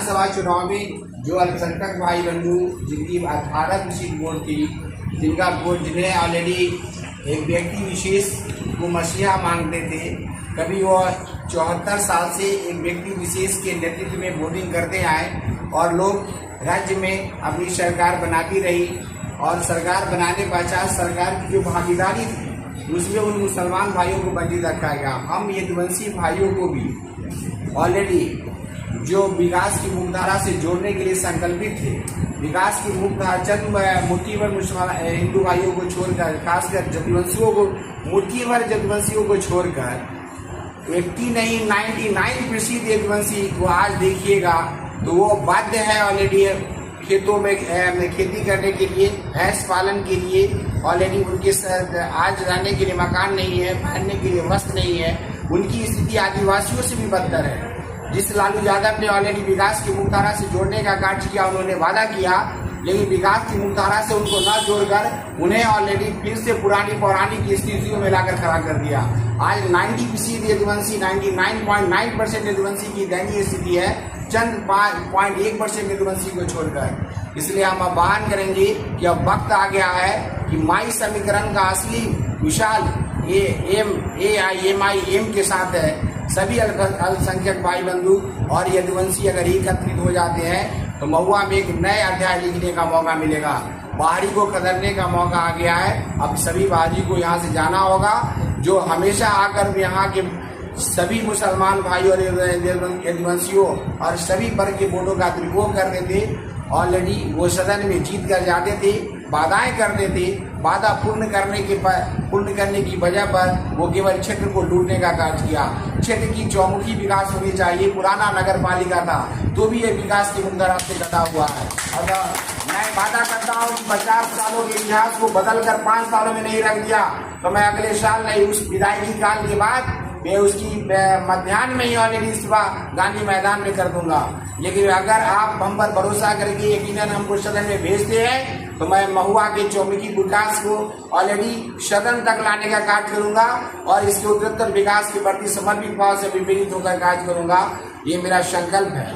विधानसभा चुनाव में जो अल्पसंख्यक भाई बंधु जिनकी 18 सीट वोट थी, जिनका वोट जिन्हें ऑलरेडी एक व्यक्ति विशेष को मसीहा मांगते थे, कभी वो 74 साल से एक व्यक्ति विशेष के नेतृत्व में वोटिंग करते आए और लोग राज्य में अपनी सरकार बनाती रही और सरकार बनाने पश्चात सरकार की जो भागीदारी थी उसमें उन मुसलमान भाइयों को वंचित रखा गया। हम यदुवंशी भाइयों को भी ऑलरेडी जो विकास की मुख्यधारा से जोड़ने के लिए संकल्पित थे, विकास की मुख्यधारा चंद मुट्ठी भर मुसलमान हिंदू भाइयों को छोड़कर, खासकर यदुवंशियों को, मुट्ठी भर यदुवंशियों को छोड़कर 80 नहीं 99% यदुवंशी को आज देखिएगा तो वो बाध्य है ऑलरेडी खेतों में खेती करने के लिए, भैंस पालन के लिए। ऑलरेडी उनके आज रहने के लिए मकान नहीं है, पहनने के लिए वस्त्र नहीं है। उनकी स्थिति आदिवासियों से भी बदतर है। जिस लालू यादव ने ऑलरेडी विकास की मुख्यधारा से जोड़ने का कार्य किया, उन्होंने वादा किया, लेकिन विकास की मुख्यधारा से उनको न जोड़कर उन्हें ऑलरेडी फिर से पुरानी पौराणिक स्थितियों में लाकर खड़ा कर दिया। आज 90% यदुवंशी, 99.9% यदुवंशी की दयनीय स्थिति है, चंद 0.1% यदुवंशी को छोड़कर। इसलिए हम आह्वान करेंगे कि अब वक्त आ गया है कि माई समीकरण का असली विशाल एम के साथ है। सभी अल्पसंख्यक भाई बंधु और यदुवंशी अगर एकत्रित हो जाते हैं तो महुआ में एक नए अध्याय लिखने का मौका मिलेगा। बाहरी को कदरने का मौका आ गया है। अब सभी बाहरी को यहाँ से जाना होगा, जो हमेशा आकर यहाँ के सभी मुसलमान भाई और यदुवंशियों और सभी वर्ग के वोटों का दुरुपयोग करते थे। ऑलरेडी वो सदन में जीत कर जाते थे, वादाएं करते थे, वादा पूर्ण करने की वजह पर वो केवल क्षेत्र को लूटने का कार्य किया। क्षेत्र की चौमुखी विकास होनी चाहिए। पुराना नगर पालिका था तो भी ये विकास की मुख्यधारा से कटा हुआ है। अगर मैं वादा करता हूँ कि 50 सालों के इतिहास को बदलकर 5 सालों में नहीं रख दिया तो मैं अगले साल नहीं, उस विदायगी काल के बाद मैं उसकी मध्याह्न में ही ऑलरेडी इस्तीफा गांधी मैदान में कर दूंगा। लेकिन अगर आप हम पर भरोसा करके यकीनन हमको सदन में भेजते हैं तो मैं महुआ के चौमुखी विकास को ऑलरेडी सदन तक लाने का कार्य करूंगा और इसके उत्तरोत्तर विकास के प्रति समर्पित भाव से विपरीत होकर कार्य करूंगा। ये मेरा संकल्प है।